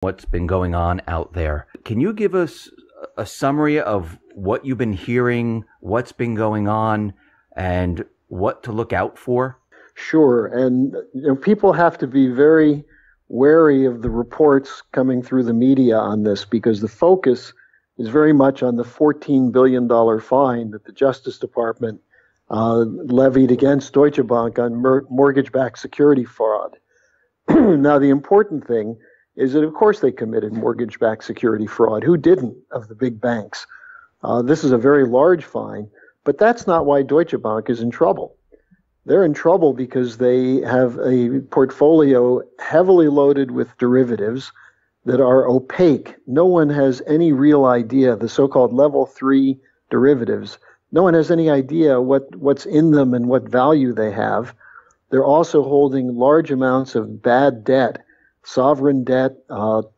what's been going on out there. Can you give us a summary of what you've been hearing, what's been going on, and what to look out for? Sure. And people have to be very wary of the reports coming through the media on this, because the focus is very much on the $14 billion fine that the Justice Department levied against Deutsche Bank on mortgage-backed security fraud. Now, the important thing is that, of course, they committed mortgage-backed security fraud. Who didn't of the big banks? This is a very large fine, but that's not why Deutsche Bank is in trouble. They're in trouble because they have a portfolio heavily loaded with derivatives that are opaque. No one has any real idea, the so-called level 3 derivatives. No one has any idea what's in them and what value they have. They're also holding large amounts of bad debt, sovereign debt,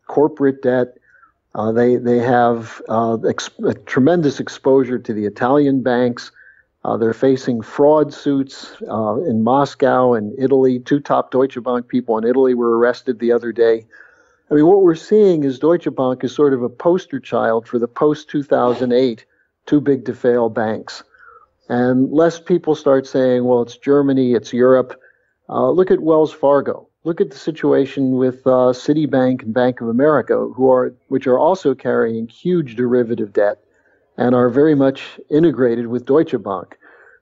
corporate debt. They have a tremendous exposure to the Italian banks. They're facing fraud suits in Moscow and Italy. 2 top Deutsche Bank people in Italy were arrested the other day. I mean, what we're seeing is Deutsche Bank is sort of a poster child for the post-2008 too big to fail banks. And lest people start saying, well, it's Germany, it's Europe, look at Wells Fargo. Look at the situation with Citibank and Bank of America, which are also carrying huge derivative debt and are very much integrated with Deutsche Bank.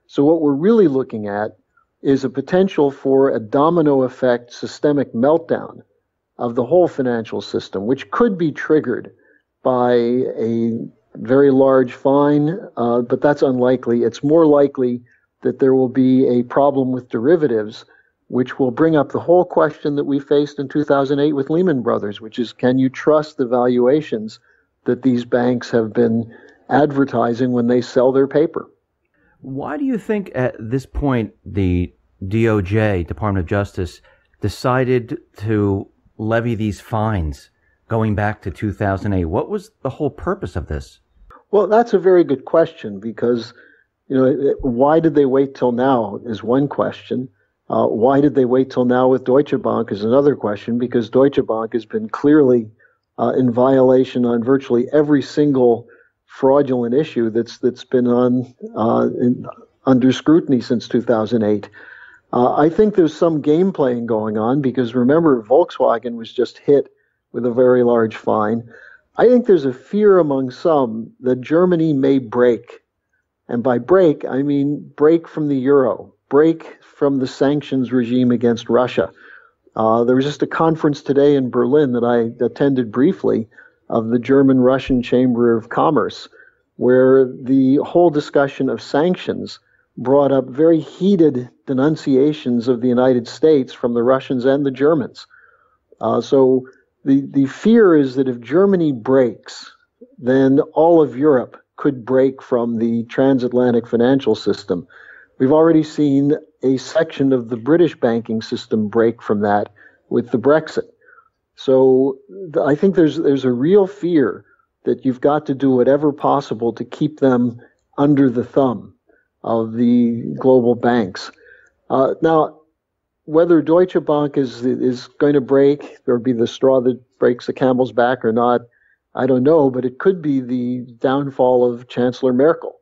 So what we're really looking at is a potential for a domino effect systemic meltdown of the whole financial system, which could be triggered by a very large fine, but that's unlikely. It's more likely that there will be a problem with derivatives, which will bring up the whole question that we faced in 2008 with Lehman Brothers, which is, can you trust the valuations that these banks have been advertising when they sell their paper? Why do you think at this point the DOJ, Department of Justice, decided to levy these fines going back to 2008? What was the whole purpose of this? Well, that's a very good question, because why did they wait till now is one question. Why did they wait till now with Deutsche Bank is another question, because Deutsche Bank has been clearly in violation on virtually every single fraudulent issue that's been under scrutiny since 2008. I think there's some game playing going on, because remember, Volkswagen was just hit with a very large fine. I think there's a fear among some that Germany may break. And by break, I mean break from the euro, break from the sanctions regime against Russia. There was just a conference today in Berlin that I attended briefly of the German-Russian Chamber of Commerce, where the whole discussion of sanctions brought up very heated denunciations of the United States from the Russians and the Germans. So the fear is that if Germany breaks, then all of Europe could break from the transatlantic financial system. We've already seen a section of the British banking system break from that with the Brexit. So I think there's a real fear that you've got to do whatever possible to keep them under the thumb of the global banks. Now, whether Deutsche Bank is going to break or be the straw that breaks the camel's back or not, I don't know, but it could be the downfall of Chancellor Merkel.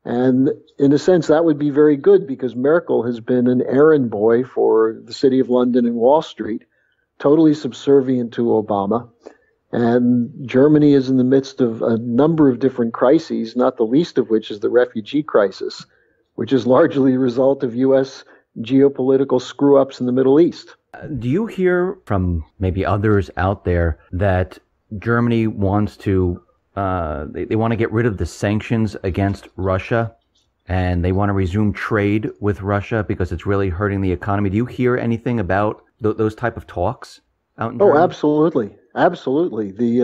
And in a sense, that would be very good, because Merkel has been an errand boy for the City of London and Wall Street, totally subservient to Obama. And Germany is in the midst of a number of different crises, not the least of which is the refugee crisis, which is largely a result of U.S. geopolitical screw-ups in the Middle East. Do you hear from maybe others out there that Germany wants to they want to get rid of the sanctions against Russia, and they want to resume trade with Russia because it's really hurting the economy? Do you hear anything about those type of talks out in Germany? Oh, absolutely. Absolutely.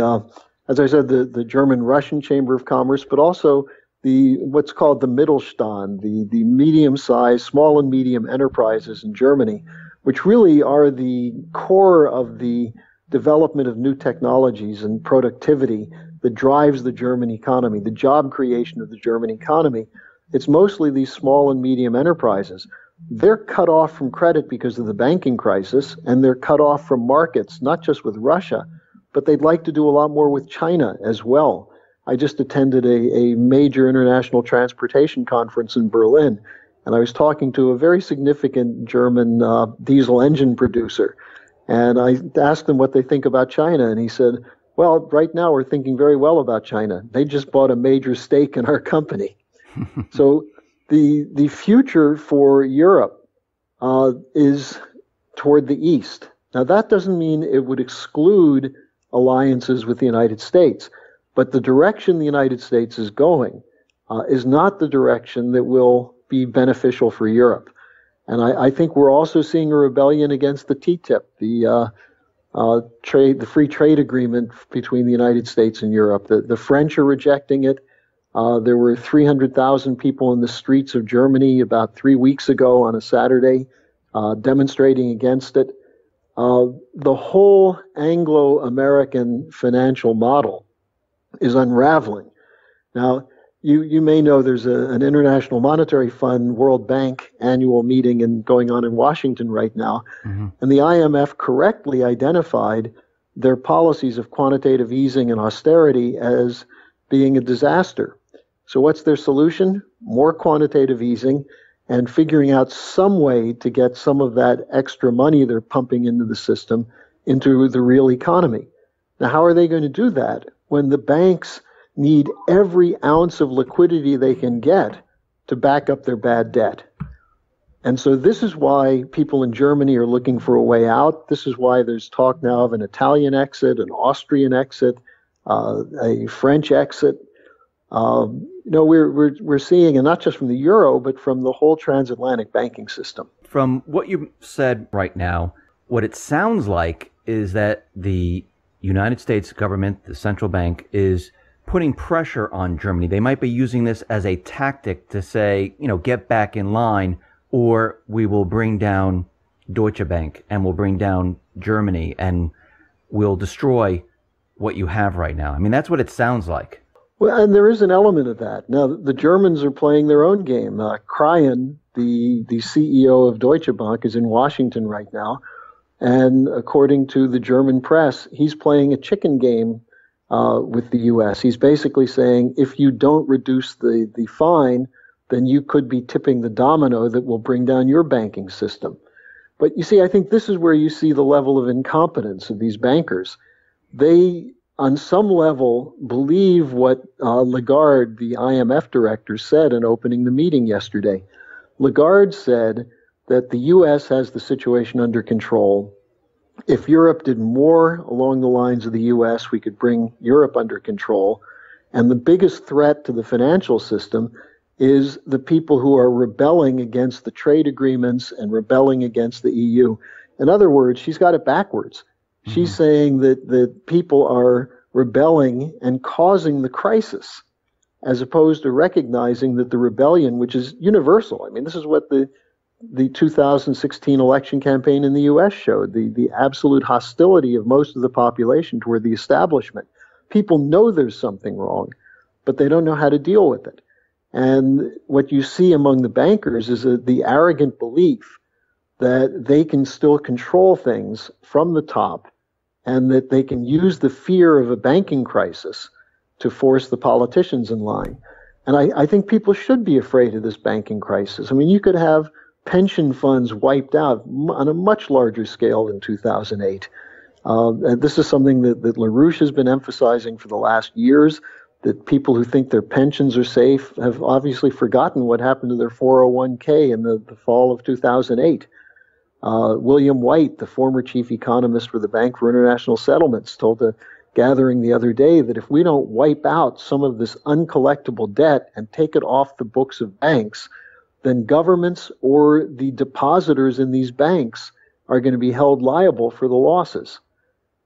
As I said, the German-Russian Chamber of Commerce, but also what's called the Mittelstand, the medium-sized, small and medium enterprises in Germany, which really are the core of the development of new technologies and productivity that drives the German economy, the job creation of the German economy. It's mostly these small and medium enterprises. They're cut off from credit because of the banking crisis, and they're cut off from markets, not just with Russia, but they'd like to do a lot more with China as well. I just attended a major international transportation conference in Berlin, and I was talking to a very significant German diesel engine producer. And I asked him what they think about China, and he said, well, right now we're thinking very well about China. They just bought a major stake in our company. So the future for Europe is toward the east. Now, that doesn't mean it would exclude alliances with the United States, but the direction the United States is going is not the direction that will be beneficial for Europe. And I think we're also seeing a rebellion against the TTIP, the free trade agreement between the United States and Europe. The French are rejecting it. There were 300,000 people in the streets of Germany about 3 weeks ago on a Saturday demonstrating against it. The whole Anglo-American financial model is unraveling. Now, you may know there's an International Monetary Fund World Bank annual meeting going on in Washington right now, and the IMF correctly identified their policies of quantitative easing and austerity as being a disaster. So what's their solution? More quantitative easing and figuring out some way to get some of that extra money they're pumping into the system into the real economy. Now, how are they going to do that when the banks need every ounce of liquidity they can get to back up their bad debt? And so this is why people in Germany are looking for a way out. This is why there's talk now of an Italian exit, an Austrian exit, a French exit. We're seeing, and not just from the euro, but from the whole transatlantic banking system. From what you said right now, what it sounds like is that the United States government, the central bank, is putting pressure on Germany. They might be using this as a tactic to say, get back in line, or we will bring down Deutsche Bank and we'll bring down Germany and we'll destroy what you have right now. I mean, that's what it sounds like. Well, and there is an element of that. Now, the Germans are playing their own game. Kryan, the CEO of Deutsche Bank, is in Washington right now. And according to the German press, he's playing a chicken game with the U.S. He's basically saying, if you don't reduce the fine, then you could be tipping the domino that will bring down your banking system. But you see, I think this is where you see the level of incompetence of these bankers. They, on some level, believe what Lagarde, the IMF director, said in opening the meeting yesterday. Lagarde said that the U.S. has the situation under control. If Europe did more along the lines of the U.S., we could bring Europe under control. And the biggest threat to the financial system is the people who are rebelling against the trade agreements and rebelling against the EU. In other words, she's got it backwards. She's saying that people are rebelling and causing the crisis, as opposed to recognizing that the rebellion, which is universal. I mean, this is what the 2016 election campaign in the U.S. showed, the absolute hostility of most of the population toward the establishment. People know there's something wrong, but they don't know how to deal with it. And what you see among the bankers is the arrogant belief that they can still control things from the top and that they can use the fear of a banking crisis to force the politicians in line. And I think people should be afraid of this banking crisis. I mean, you could have pension funds wiped out on a much larger scale than 2008. And this is something that LaRouche has been emphasizing for the last years, that people who think their pensions are safe have obviously forgotten what happened to their 401k in the fall of 2008. William White, the former chief economist for the Bank for International Settlements, told a gathering the other day that if we don't wipe out some of this uncollectible debt and take it off the books of banks, then governments or the depositors in these banks are going to be held liable for the losses,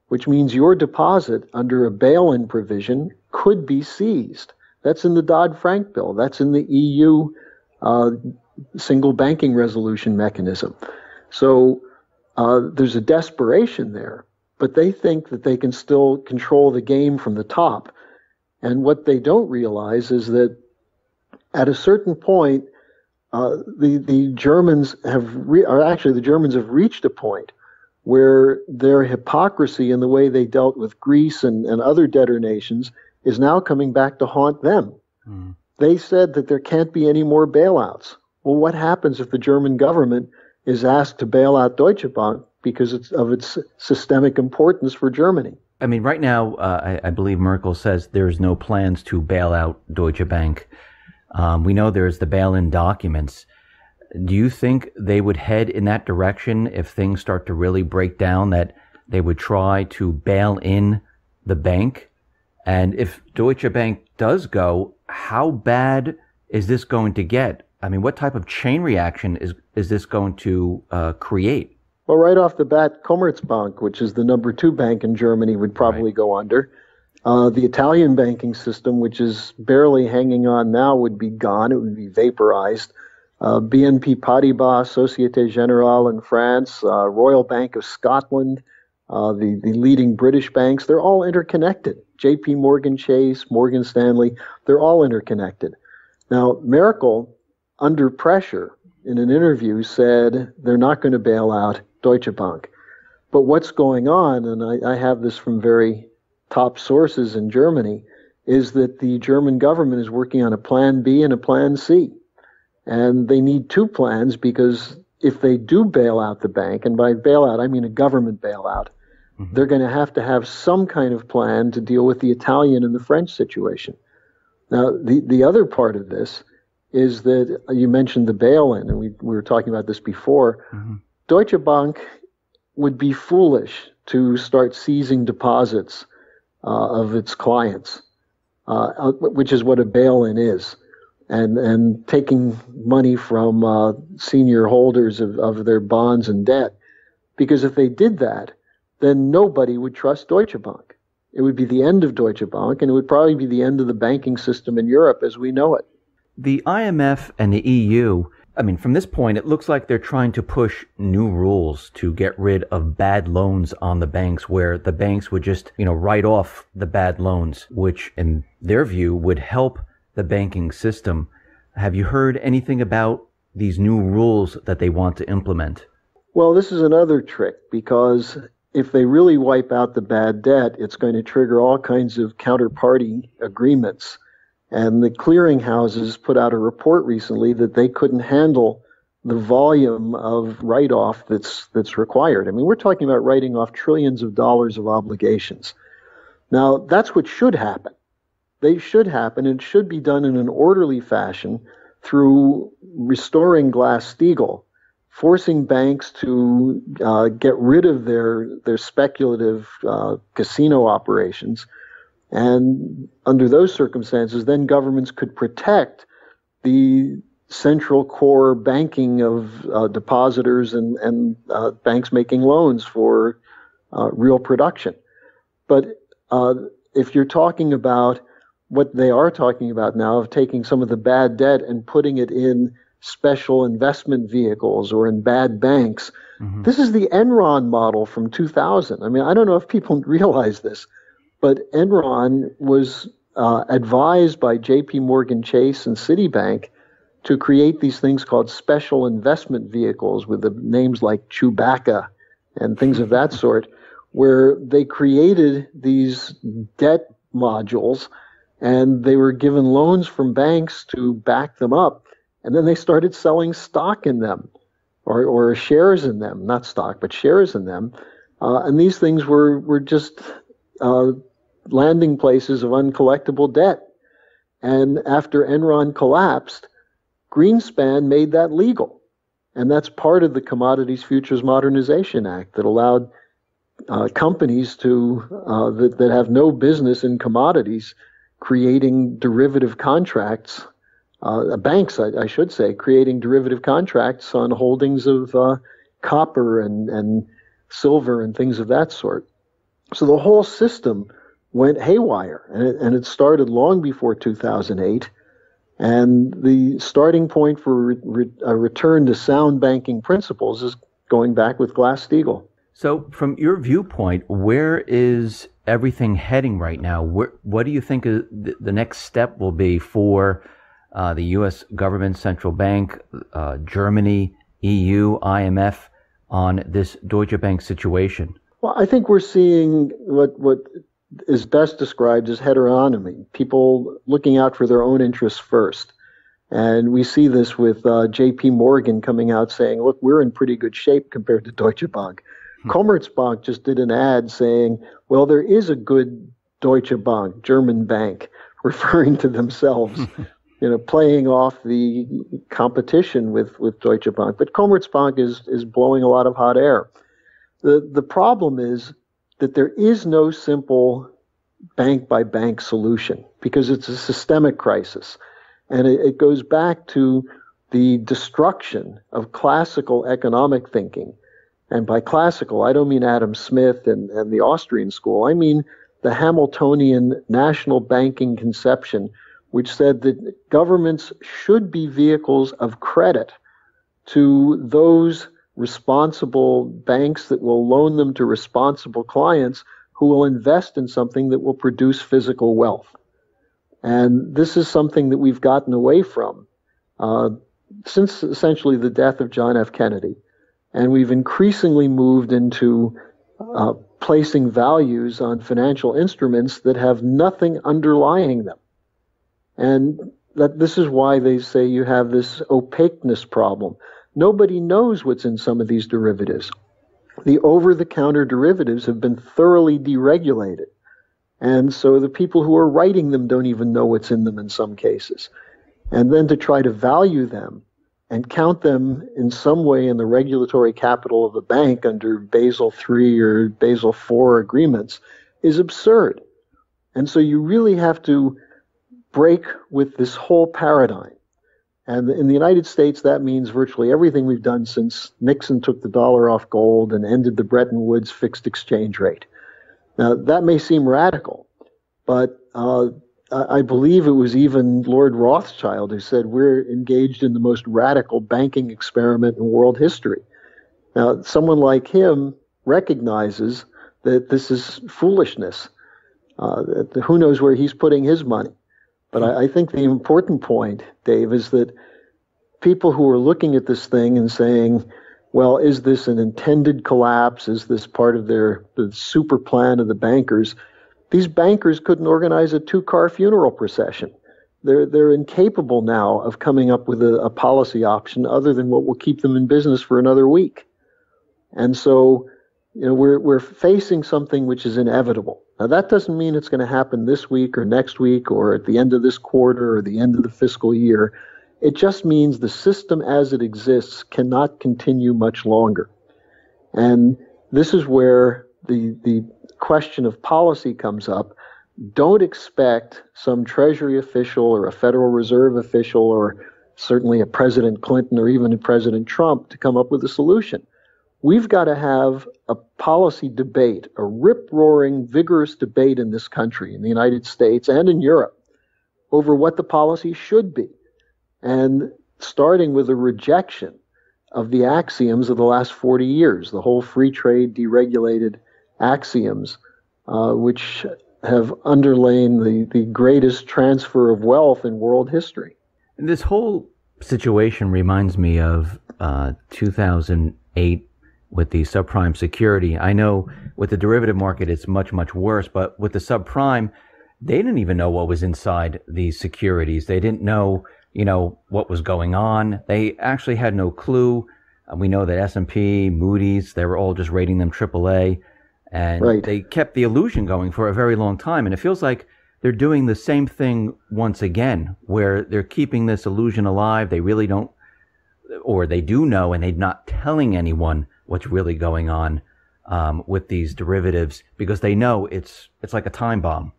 which means your deposit under a bail-in provision could be seized. That's in the Dodd-Frank bill. That's in the EU single banking resolution mechanism. So there's a desperation there, but they think that they can still control the game from the top. And what they don't realize is that at a certain point, the Germans have reached a point where their hypocrisy in the way they dealt with Greece and other debtor nations is now coming back to haunt them. Mm. They said that there can't be any more bailouts. Well, what happens if the German government is asked to bail out Deutsche Bank because of its systemic importance for Germany? I mean, right now, I believe Merkel says there's no plans to bail out Deutsche Bank. We know there's the bail-in documents. Do you think they would head in that direction if things start to really break down, that they would try to bail in the bank? And if Deutsche Bank does go, how bad is this going to get? I mean, what type of chain reaction is this going to create? Well, right off the bat, Commerzbank, which is the number 2 bank in Germany, would probably go under. The Italian banking system, which is barely hanging on now, would be gone. It would be vaporized. BNP Paribas, Societe Generale in France, Royal Bank of Scotland, the leading British banks, they're all interconnected. JP Morgan Chase, Morgan Stanley, they're all interconnected. Now, Merkel, under pressure, in an interview said they're not going to bail out Deutsche Bank. But what's going on, and I have this from very top sources in Germany, is that the German government is working on a plan B and a plan C. And they need 2 plans, because if they do bail out the bank, and by bailout I mean a government bailout, they're going to have some kind of plan to deal with the Italian and the French situation. Now, the other part of this is that you mentioned the bail-in, and we were talking about this before. Deutsche Bank would be foolish to start seizing deposits of its clients, which is what a bail-in is, and taking money from senior holders of their bonds and debt. Because if they did that, then nobody would trust Deutsche Bank. It would be the end of Deutsche Bank, and it would probably be the end of the banking system in Europe as we know it. The IMF and the EU, I mean, from this point, it looks like they're trying to push new rules to get rid of bad loans on the banks, where the banks would just, write off the bad loans, which in their view would help the banking system. Have you heard anything about these new rules that they want to implement? Well, this is another trick, because if they really wipe out the bad debt, it's going to trigger all kinds of counterparty agreements. And the clearinghouses put out a report recently that they couldn't handle the volume of write-off that's required. I mean, we're talking about writing off trillions of dollars of obligations. Now, that's what should happen. They should happen, and it should be done in an orderly fashion through restoring Glass-Steagall, forcing banks to get rid of their speculative casino operations. And under those circumstances, then governments could protect the central core banking of depositors and banks making loans for real production. But if you're talking about what they are talking about now, of taking some of the bad debt and putting it in special investment vehicles or in bad banks, this is the Enron model from 2000. I mean, I don't know if people realize this, but Enron was advised by JP Morgan Chase and Citibank to create these things called special investment vehicles with the names like Chewbacca and things of that sort, where they created these debt modules and they were given loans from banks to back them up. And then they started selling stock in them or shares in them, not stock, but shares in them. And these things were just landing places of uncollectible debt. And after Enron collapsed, Greenspan made that legal. And that's part of the Commodities Futures Modernization Act that allowed companies to that have no business in commodities creating derivative contracts, banks, I should say, creating derivative contracts on holdings of copper and silver and things of that sort. So the whole system went haywire, and it started long before 2008. And the starting point for a return to sound banking principles is going back with Glass-Steagall. So from your viewpoint, where is everything heading right now? What do you think the next step will be for the U.S. government, central bank, Germany, EU, IMF? on this Deutsche Bank situation? Well, I think we're seeing what is best described as heteronomy, people looking out for their own interests first. And we see this with J.P. Morgan coming out saying, look, we're in pretty good shape compared to Deutsche Bank. Commerzbank just did an ad saying, well, there is a good Deutsche Bank, German bank, referring to themselves, playing off the competition with Deutsche Bank. But Commerzbank is blowing a lot of hot air. The problem is that there is no simple bank-by-bank solution because it's a systemic crisis. And it goes back to the destruction of classical economic thinking. And by classical, I don't mean Adam Smith and the Austrian school. I mean the Hamiltonian national banking conception, which said that governments should be vehicles of credit to those responsible banks that will loan them to responsible clients who will invest in something that will produce physical wealth. And this is something that we've gotten away from since essentially the death of John F. Kennedy. And we've increasingly moved into placing values on financial instruments that have nothing underlying them. And this is why they say you have this opaqueness problem. Nobody knows what's in some of these derivatives. The over-the-counter derivatives have been thoroughly deregulated. And so the people who are writing them don't even know what's in them in some cases. And then to try to value them and count them in some way in the regulatory capital of a bank under Basel III or Basel IV agreements is absurd. And so you really have to break with this whole paradigm. And in the United States, that means virtually everything we've done since Nixon took the dollar off gold and ended the Bretton Woods fixed exchange rate. Now, that may seem radical, but I believe it was even Lord Rothschild who said we're engaged in the most radical banking experiment in world history. Now, someone like him recognizes that this is foolishness. Who knows where he's putting his money? But I think the important point, Dave, is that people who are looking at this thing and saying, well, is this an intended collapse? Is this part of the super plan of the bankers? These bankers couldn't organize a 2-car funeral procession. They're incapable now of coming up with a policy option other than what will keep them in business for another week. And so, we're facing something which is inevitable. Now, that doesn't mean it's going to happen this week or next week or at the end of this quarter or the end of the fiscal year. It just means the system as it exists cannot continue much longer. And this is where the question of policy comes up. Don't expect some Treasury official or a Federal Reserve official or certainly a President Clinton or even a President Trump to come up with a solution. We've got to have a policy debate, a rip-roaring, vigorous debate in this country, in the United States and in Europe, over what the policy should be. And starting with a rejection of the axioms of the last 40 years, the whole free trade, deregulated axioms, which have underlain the greatest transfer of wealth in world history. And this whole situation reminds me of 2008 with the subprime security. I know with the derivative market it's much, much worse, but with the subprime, they didn't even know what was inside these securities. They didn't know what was going on. They actually had no clue. We know that S&P, Moody's, they were all just rating them AAA. And right. They kept the illusion going for a very long time. And it feels like they're doing the same thing once again, where they're keeping this illusion alive. They really don't, or they do know, and they're not telling anyone what's really going on with these derivatives because they know it's like a time bomb.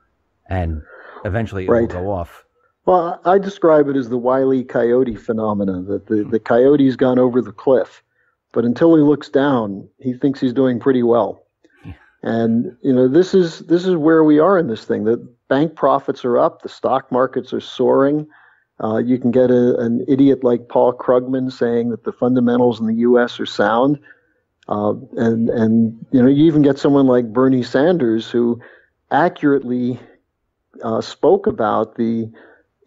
And eventually it will go off. Well, I describe it as the Wile E. Coyote phenomenon, that the coyote's gone over the cliff, but until he looks down, he thinks he's doing pretty well. Yeah. And, this is where we are in this thing. The bank profits are up, the stock markets are soaring. You can get an idiot like Paul Krugman saying that the fundamentals in the U.S. are sound. And you even get someone like Bernie Sanders who accurately spoke about the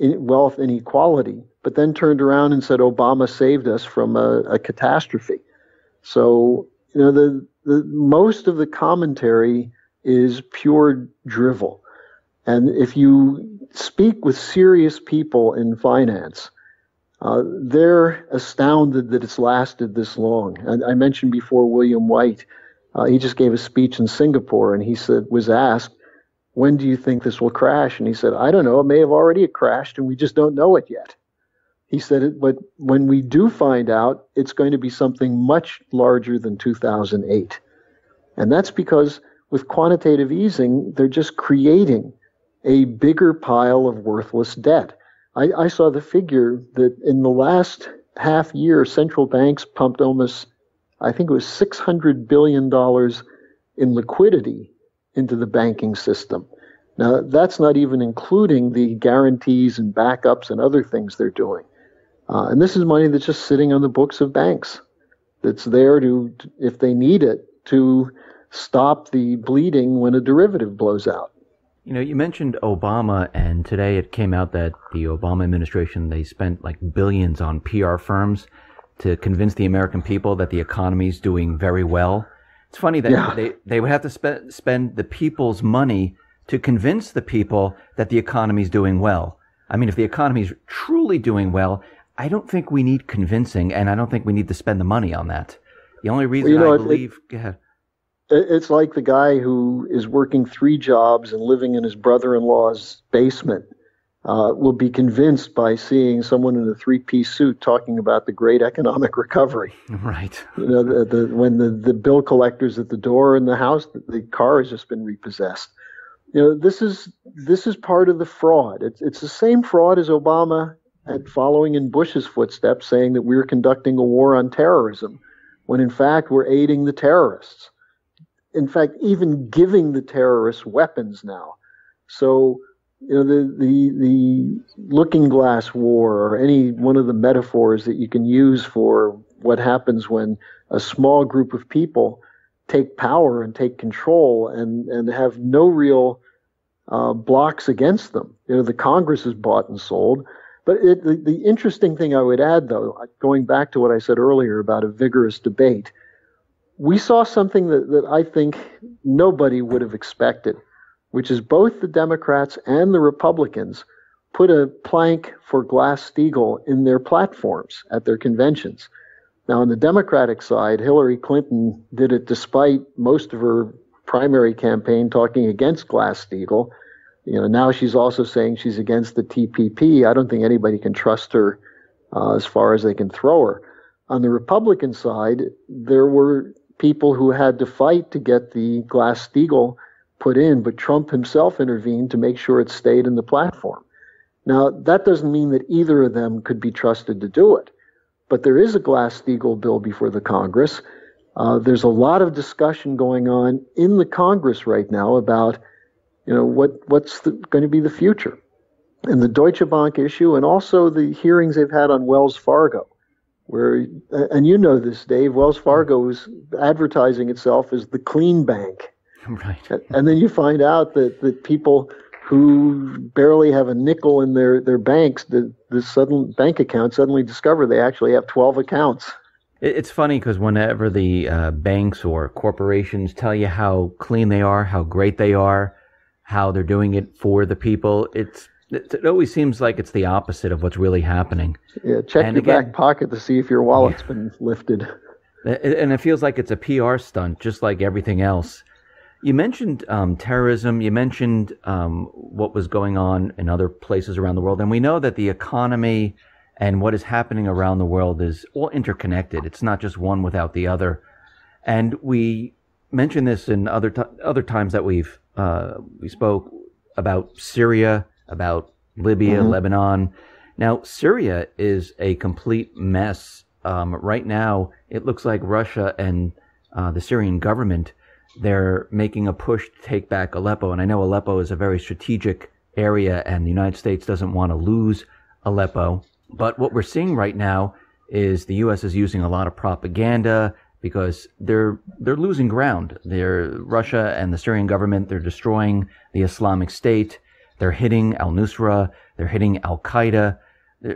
wealth inequality, but then turned around and said Obama saved us from a catastrophe. So the most of the commentary is pure drivel. And if you speak with serious people in finance, they're astounded that it's lasted this long. And I mentioned before William White. He just gave a speech in Singapore, and he was asked, when do you think this will crash? And he said, I don't know. It may have already crashed, and we just don't know it yet. He said, but when we do find out, it's going to be something much larger than 2008. And that's because with quantitative easing, they're just creating a bigger pile of worthless debt. I saw the figure that in the last half year, central banks pumped almost, I think it was $600 billion in liquidity into the banking system. Now, that's not even including the guarantees and backups and other things they're doing. And this is money that's just sitting on the books of banks that's there to, if they need it, to stop the bleeding when a derivative blows out. You mentioned Obama, and today it came out that the Obama administration, they spent like billions on PR firms to convince the American people that the economy is doing very well. It's funny that they would have to spend the people's money to convince the people that the economy is doing well. I mean, if the economy is truly doing well, I don't think we need convincing, and I don't think we need to spend the money on that. The only reason I believe... Go ahead. It's like the guy who is working 3 jobs and living in his brother-in-law's basement will be convinced by seeing someone in a 3-piece suit talking about the great economic recovery. Right. When the bill collector's at the door in the house, the car has just been repossessed. This is part of the fraud. It's the same fraud as Obama had following in Bush's footsteps, saying that we were conducting a war on terrorism, when in fact we're aiding the terrorists. In fact, even giving the terrorists weapons now. So, the looking glass war, or any one of the metaphors that you can use for what happens when a small group of people take power and take control and have no real blocks against them. The Congress is bought and sold. But the interesting thing I would add, though, going back to what I said earlier about a vigorous debate, we saw something that I think nobody would have expected, which is both the Democrats and the Republicans put a plank for Glass-Steagall in their platforms at their conventions. Now, on the Democratic side, Hillary Clinton did it despite most of her primary campaign talking against Glass-Steagall. Now she's also saying she's against the TPP. I don't think anybody can trust her as far as they can throw her. On the Republican side, there were people who had to fight to get the Glass-Steagall put in, but Trump himself intervened to make sure it stayed in the platform. Now, that doesn't mean that either of them could be trusted to do it, but there is a Glass-Steagall bill before the Congress. There's a lot of discussion going on in the Congress right now about, what's going to be the future. And the Deutsche Bank issue, and also the hearings they've had on Wells Fargo, where, and this, Dave, Wells Fargo is advertising itself as the clean bank. Right. And then you find out that people who barely have a nickel in their banks, the sudden bank account, suddenly discover they actually have 12 accounts. It's funny because whenever the banks or corporations tell you how clean they are, how great they are, how they're doing it for the people, it always seems like it's the opposite of what's really happening. Yeah, check your back pocket to see if your wallet's been lifted. And it feels like it's a PR stunt, just like everything else. You mentioned terrorism. You mentioned what was going on in other places around the world. And we know that the economy and what is happening around the world is all interconnected. It's not just one without the other. And we mentioned this in other times that we spoke about Syria, about Libya, Lebanon. Now, Syria is a complete mess. Right now, it looks like Russia and the Syrian government, they're making a push to take back Aleppo. And I know Aleppo is a very strategic area, and the United States doesn't want to lose Aleppo. But what we're seeing right now is the U.S. is using a lot of propaganda because they're losing ground. Russia and the Syrian government, they're destroying the Islamic State. They're hitting al-Nusra. They're hitting al-Qaeda.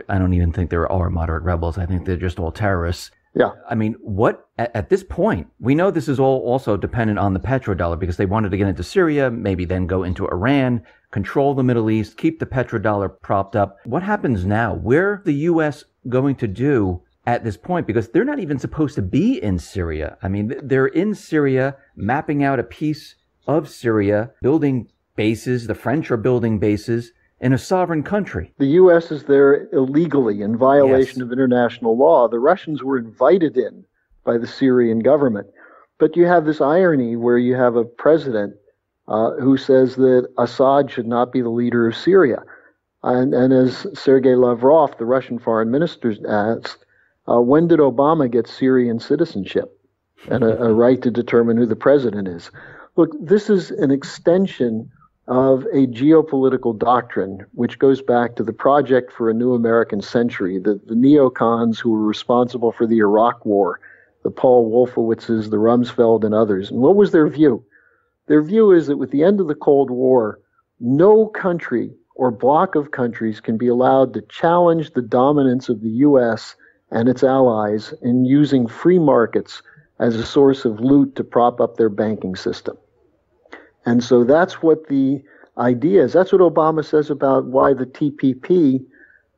I don't even think there are moderate rebels. I think they're just all terrorists. Yeah. I mean, what at this point, we know this is all also dependent on the petrodollar because they wanted to get into Syria, maybe then go into Iran, control the Middle East, keep the petrodollar propped up. What happens now? Where the U.S. going to do at this point? Because they're not even supposed to be in Syria. I mean, they're in Syria, mapping out a piece of Syria, building bases. The French are building bases in a sovereign country. The U.S. is there illegally in violation of international law. The Russians were invited in by the Syrian government. But you have this irony where you have a president who says that Assad should not be the leader of Syria. And as Sergei Lavrov, the Russian foreign minister, asked, when did Obama get Syrian citizenship and a right to determine who the president is? Look, this is an extension of a geopolitical doctrine which goes back to the Project for a New American Century, the neocons who were responsible for the Iraq War, the Paul Wolfowitzes, the Rumsfeld, and others. And what was their view? Their view is that with the end of the Cold War, no country or bloc of countries can be allowed to challenge the dominance of the U.S. and its allies in using free markets as a source of loot to prop up their banking system. And so that's what the idea is. That's what Obama says about why the TPP,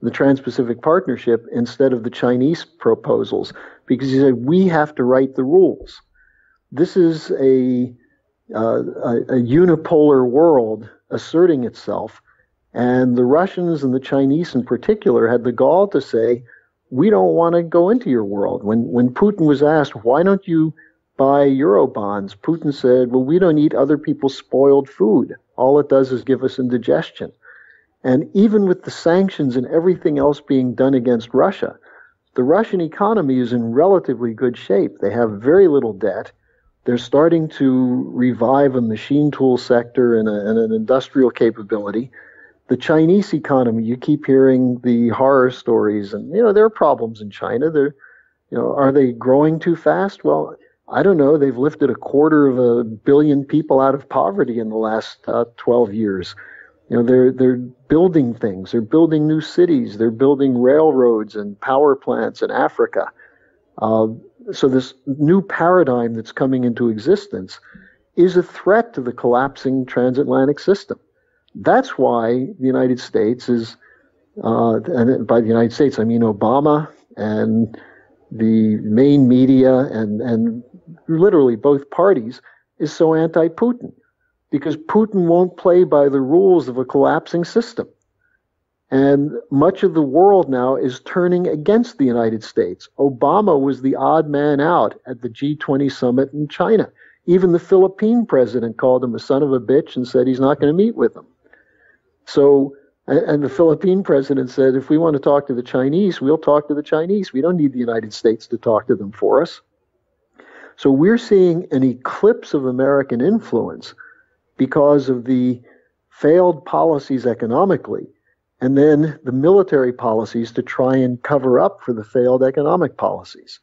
the Trans-Pacific Partnership, instead of the Chinese proposals, because he said, we have to write the rules. This is a unipolar world asserting itself. And the Russians and the Chinese in particular had the gall to say, we don't want to go into your world. When Putin was asked, why don't you buy Eurobonds, Putin said, well, we don't eat other people's spoiled food. All it does is give us indigestion. And even with the sanctions and everything else being done against Russia, the Russian economy is in relatively good shape. They have very little debt. They're starting to revive a machine tool sector and an industrial capability. The Chinese economy, you keep hearing the horror stories, and there are problems in China. Are they growing too fast? Well, I don't know. They've lifted 250 million people out of poverty in the last 12 years. They're building things. They're building new cities. They're building railroads and power plants in Africa. So this new paradigm that's coming into existence is a threat to the collapsing transatlantic system. That's why the United States is, and by the United States, I mean Obama and the main media and literally both parties, is so anti-Putin, because Putin won't play by the rules of a collapsing system. And much of the world now is turning against the United States. Obama was the odd man out at the G20 summit in China. Even the Philippine president called him a son of a bitch and said he's not going to meet with him. So, and the Philippine president said, if we want to talk to the Chinese, we'll talk to the Chinese. We don't need the United States to talk to them for us. So we're seeing an eclipse of American influence because of the failed policies economically, and then the military policies to try and cover up for the failed economic policies.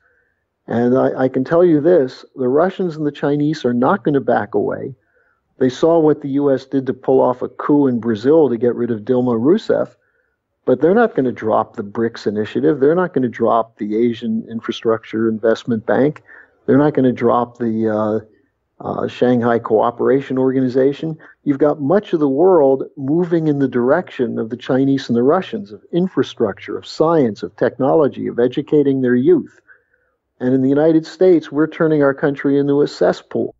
And I can tell you this, the Russians and the Chinese are not going to back away. They saw what the U.S. did to pull off a coup in Brazil to get rid of Dilma Rousseff, but they're not going to drop the BRICS initiative. They're not going to drop the Asian Infrastructure Investment Bank. They're not going to drop the Shanghai Cooperation Organization. You've got much of the world moving in the direction of the Chinese and the Russians, of infrastructure, of science, of technology, of educating their youth. And in the United States, we're turning our country into a cesspool.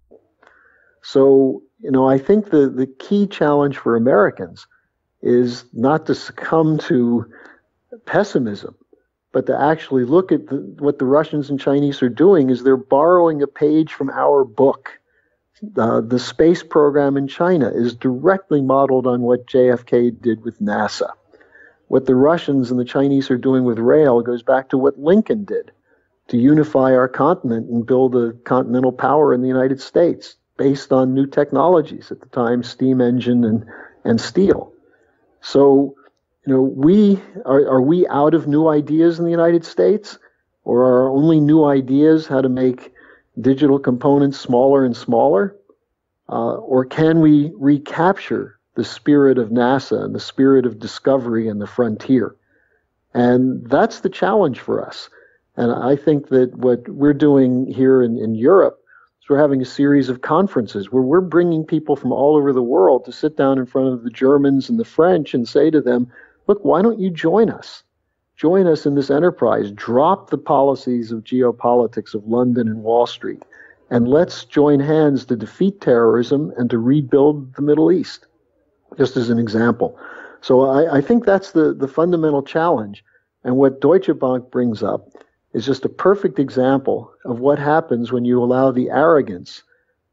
So, I think the key challenge for Americans is not to succumb to pessimism, but to actually look at what the Russians and Chinese are doing is they're borrowing a page from our book. The space program in China is directly modeled on what JFK did with NASA. What the Russians and the Chinese are doing with rail goes back to what Lincoln did, to unify our continent and build a continental power in the United States based on new technologies, at the time steam engine and steel. So, are we out of new ideas in the United States? Or are our only new ideas how to make digital components smaller and smaller? Or can we recapture the spirit of NASA and the spirit of discovery and the frontier? And that's the challenge for us. And I think that what we're doing here in Europe is we're having a series of conferences where we're bringing people from all over the world to sit down in front of the Germans and the French and say to them, look, why don't you join us? Join us in this enterprise. Drop the policies of geopolitics of London and Wall Street, and let's join hands to defeat terrorism and to rebuild the Middle East, just as an example. So I think that's the fundamental challenge. And what Deutsche Bank brings up is just a perfect example of what happens when you allow the arrogance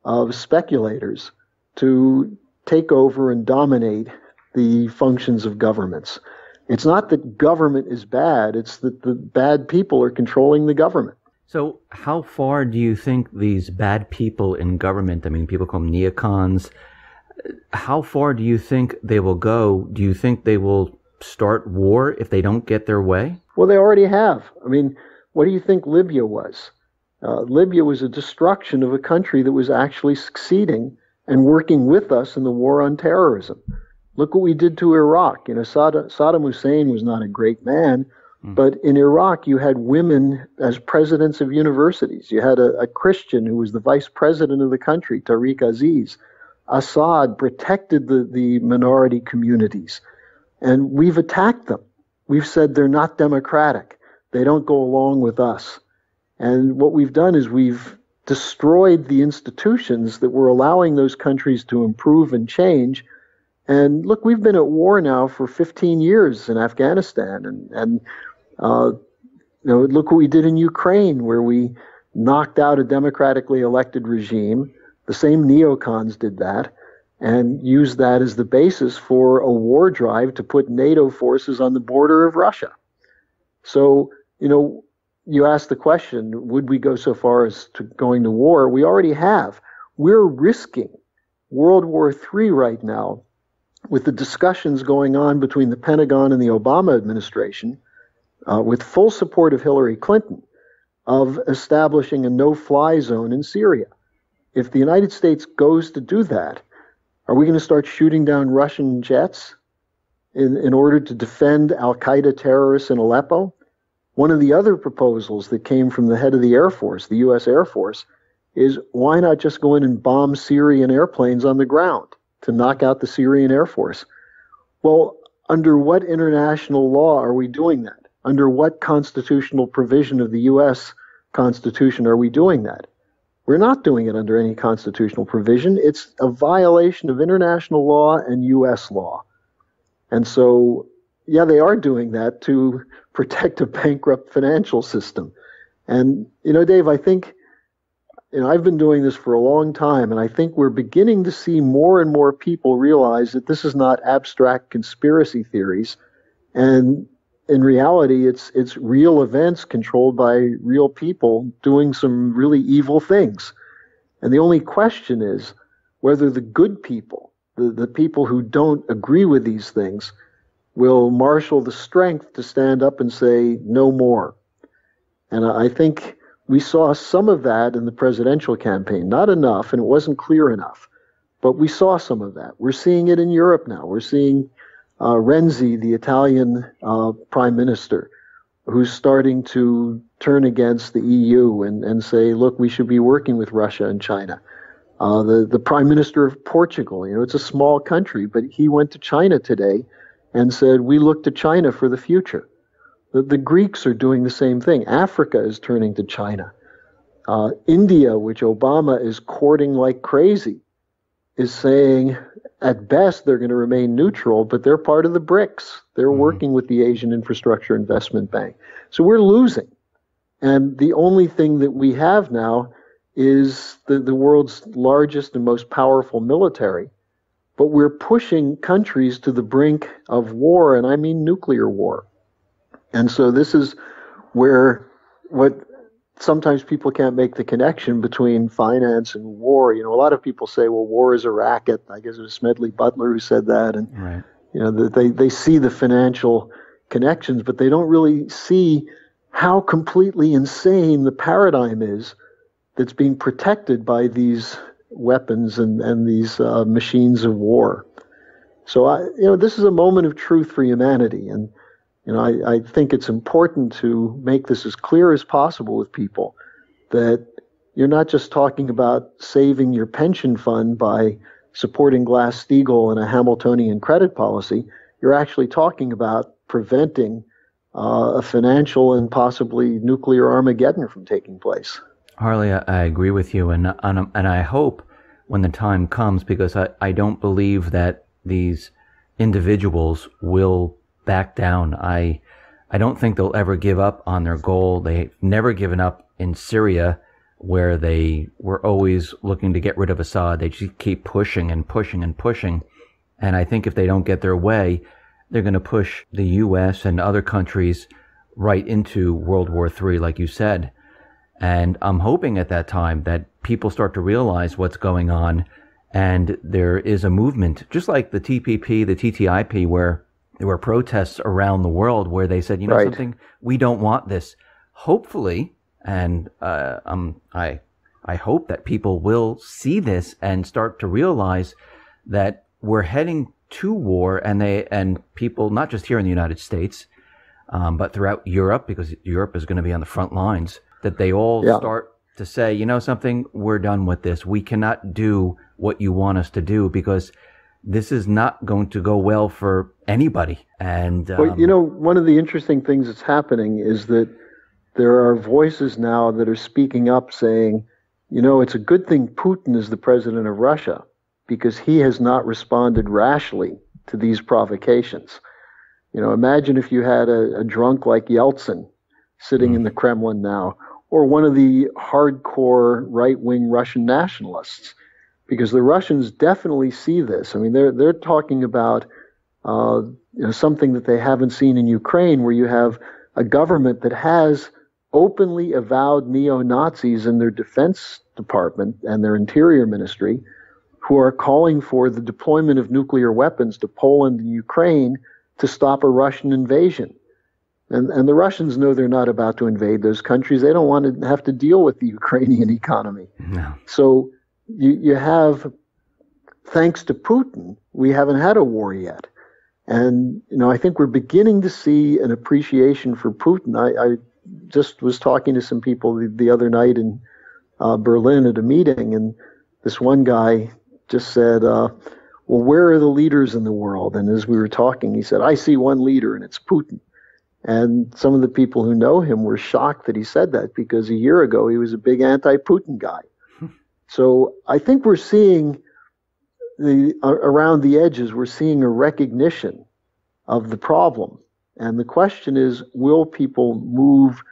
of speculators to take over and dominate the functions of governments. It's not that government is bad, it's that the bad people are controlling the government. So how far do you think these bad people in government, I mean, people call them neocons, how far do you think they will go? Do you think they will start war if they don't get their way? Well, they already have. I mean, what do you think Libya was? Libya was a destruction of a country that was actually succeeding and working with us in the war on terrorism. Look what we did to Iraq. You know, Saddam Hussein was not a great man, but in Iraq you had women as presidents of universities. You had a Christian who was the vice president of the country, Tariq Aziz. Assad protected the minority communities, and we've attacked them. We've said they're not democratic. They don't go along with us. And what we've done is we've destroyed the institutions that were allowing those countries to improve and change. And look, we've been at war now for 15 years in Afghanistan. And look what we did in Ukraine, where we knocked out a democratically elected regime. The same neocons did that and used that as the basis for a war drive to put NATO forces on the border of Russia. So, you asked the question, would we go so far as to going to war? We already have. We're risking World War III right now with the discussions going on between the Pentagon and the Obama administration, with full support of Hillary Clinton, of establishing a no-fly zone in Syria. If the United States goes to do that, are we going to start shooting down Russian jets in order to defend al-Qaeda terrorists in Aleppo? One of the other proposals that came from the head of the Air Force, the U.S. Air Force, is why not just go in and bomb Syrian airplanes on the ground to knock out the Syrian Air Force? Well, under what international law are we doing that? Under what constitutional provision of the U.S. Constitution are we doing that? We're not doing it under any constitutional provision. It's a violation of international law and U.S. law. And so, yeah, they are doing that to protect a bankrupt financial system. And, Dave, I think, I've been doing this for a long time, and I think we're beginning to see more and more people realize that this is not abstract conspiracy theories. And in reality, it's real events controlled by real people doing some really evil things. And the only question is whether the good people, the people who don't agree with these things, will marshal the strength to stand up and say no more. And I think we saw some of that in the presidential campaign. Not enough, and it wasn't clear enough. But we saw some of that. We're seeing it in Europe now. We're seeing Renzi, the Italian prime minister, who's starting to turn against the EU and say, look, we should be working with Russia and China. The prime minister of Portugal, it's a small country, but he went to China today and said, we look to China for the future. The Greeks are doing the same thing. Africa is turning to China. India, which Obama is courting like crazy, is saying, at best, they're going to remain neutral, but they're part of the BRICS. They're working with the Asian Infrastructure Investment Bank. So we're losing. And the only thing that we have now is the world's largest and most powerful military. But we're pushing countries to the brink of war, and I mean nuclear war. And so this is where what sometimes people can't make the connection between finance and war. A lot of people say, well, war is a racket. I guess it was Smedley Butler who said that. And, right. They see the financial connections, but they don't really see how completely insane the paradigm is that's being protected by these weapons and these machines of war. So, this is a moment of truth for humanity. And I think it's important to make this as clear as possible with people that you're not just talking about saving your pension fund by supporting Glass-Steagall and a Hamiltonian credit policy. You're actually talking about preventing a financial and possibly nuclear Armageddon from taking place. Harley, I agree with you, and I hope when the time comes, because I don't believe that these individuals will back down. I don't think they'll ever give up on their goal. They've never given up in Syria, where they were always looking to get rid of Assad. They just keep pushing and pushing and pushing. And I think if they don't get their way, they're going to push the U.S. and other countries right into World War III, like you said. And I'm hoping at that time that people start to realize what's going on, and there is a movement, just like the TPP, the TTIP, where there were protests around the world where they said, Right. something, we don't want this. Hopefully, and I hope that people will see this and start to realize that we're heading to war, and people, not just here in the United States, but throughout Europe, because Europe is going to be on the front lines, that they all start to say, something, we're done with this. We cannot do what you want us to do, because this is not going to go well for anybody. And one of the interesting things that's happening is that there are voices now that are speaking up saying, it's a good thing Putin is the president of Russia, because he has not responded rashly to these provocations. Imagine if you had a drunk like Yeltsin sitting in the Kremlin now, or one of the hardcore right-wing Russian nationalists, because the Russians definitely see this. I mean, they're talking about something that they haven't seen in Ukraine, where you have a government that has openly avowed neo-Nazis in their defense department and their interior ministry, who are calling for the deployment of nuclear weapons to Poland and Ukraine to stop a Russian invasion. And the Russians know they're not about to invade those countries. They don't want to have to deal with the Ukrainian economy. No. So you have, thanks to Putin, we haven't had a war yet. And, I think we're beginning to see an appreciation for Putin. I just was talking to some people the other night in Berlin at a meeting, and this one guy just said, well, where are the leaders in the world? And as we were talking, he said, I see one leader, and it's Putin. And some of the people who know him were shocked that he said that, because a year ago he was a big anti-Putin guy. So I think we're seeing around the edges, we're seeing a recognition of the problem. And the question is, will people move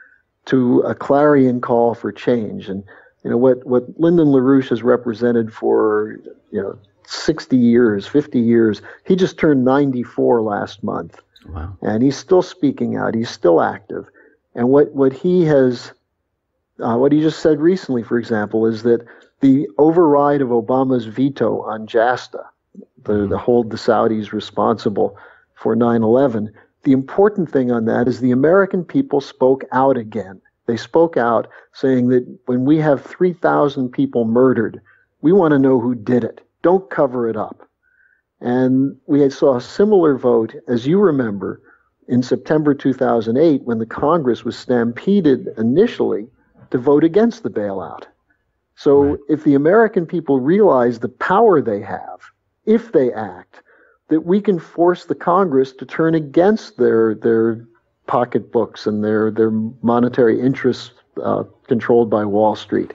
to a clarion call for change? And what Lyndon LaRouche has represented for 60 years, 50 years. He just turned 94 last month. Wow. And he's still speaking out. He's still active. And what he just said recently, for example, is that the override of Obama's veto on JASTA, to hold the Saudis responsible for 9/11, the important thing on that is the American people spoke out again. They spoke out saying that when we have 3,000 people murdered, we want to know who did it. Don't cover it up. And we saw a similar vote, as you remember, in September 2008, when the Congress was stampeded initially to vote against the bailout. So Right. If the American people realize the power they have, if they act, that we can force the Congress to turn against their pocketbooks and their monetary interests controlled by Wall Street,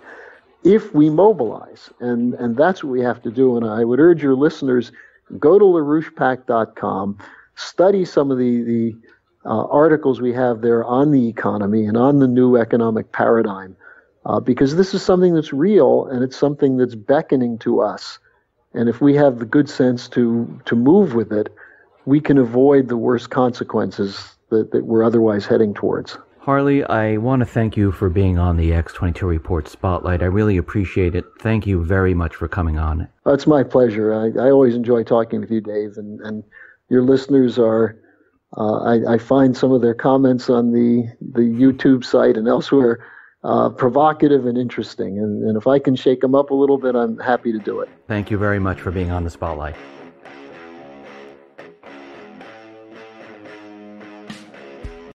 if we mobilize. And that's what we have to do. And I would urge your listeners, go to LaRouchePAC.com, study some of the articles we have there on the economy and on the new economic paradigm, because this is something that's real, and it's something that's beckoning to us. And if we have the good sense to move with it, we can avoid the worst consequences that we're otherwise heading towards. Harley, I want to thank you for being on the X22 Report Spotlight. I really appreciate it. Thank you very much for coming on. It's my pleasure. I always enjoy talking with you, Dave, and your listeners are, I find some of their comments on the YouTube site and elsewhere provocative and interesting. And if I can shake them up a little bit, I'm happy to do it. Thank you very much for being on the Spotlight.